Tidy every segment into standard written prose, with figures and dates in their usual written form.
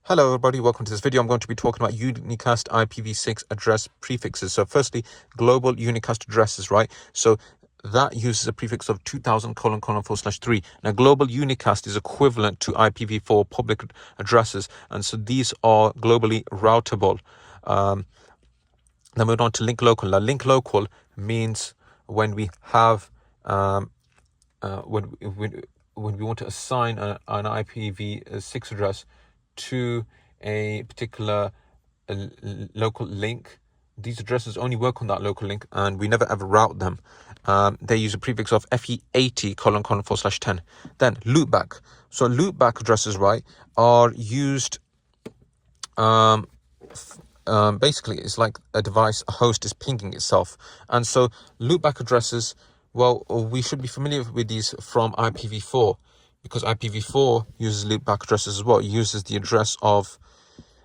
Hello everybody, welcome to this video. I'm going to be talking about Unicast IPv6 address prefixes. So firstly, global Unicast addresses, right? So that uses a prefix of 2000::/3. Now global Unicast is equivalent to IPv4 public addresses, and so these are globally routable. Then moving on to link local. Now link local means when we have when we want to assign an IPv6 address to a particular local link. These addresses only work on that local link, and we never ever route them. They use a prefix of FE80::/10. Then loopback. So loopback addresses, right, are used. Basically, it's like a device, a host is pinging itself, and so loopback addresses. Well, we should be familiar with these from IPv4, because IPv4 uses loopback addresses as well. It uses the address of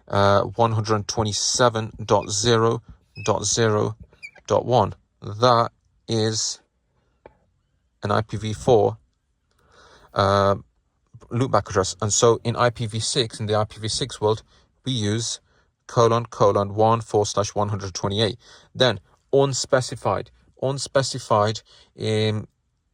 127.0.0.1. That is an IPv4 loopback address. And so in IPv6, in the IPv6 world, we use ::1/128. Then unspecified.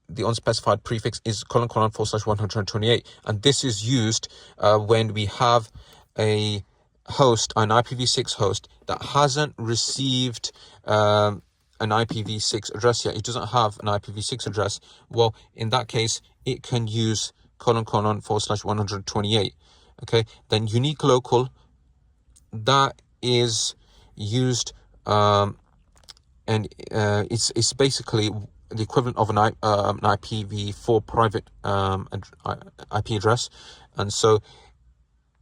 The unspecified prefix is ::4/128, and this is used when we have a host, an IPv6 host that hasn't received an IPv6 address yet. It doesn't have an IPv6 address. Well, in that case, it can use ::4/128. Okay, then unique local, that is used and it's basically the equivalent of an IPv4 private IP address, and so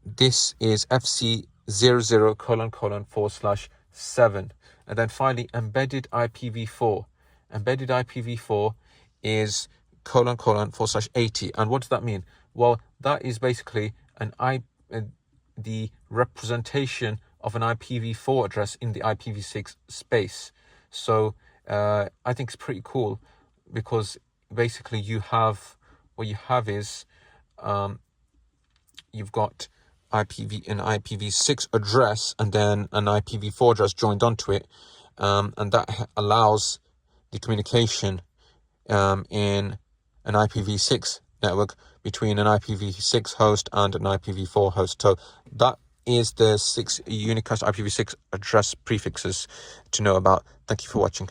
this is FC00::4/7. And then finally, embedded IPv4. Embedded IPv4 is ::4/80. And what does that mean? Well, that is basically the representation of an IPv4 address in the IPv6 space. So I think it's pretty cool, because basically what you have is you've got an IPv6 address and then an IPv4 address joined onto it, and that allows the communication in an IPv6 network between an IPv6 host and an IPv4 host. So that is the 6 Unicast IPv6 address prefixes to know about. Thank you for watching.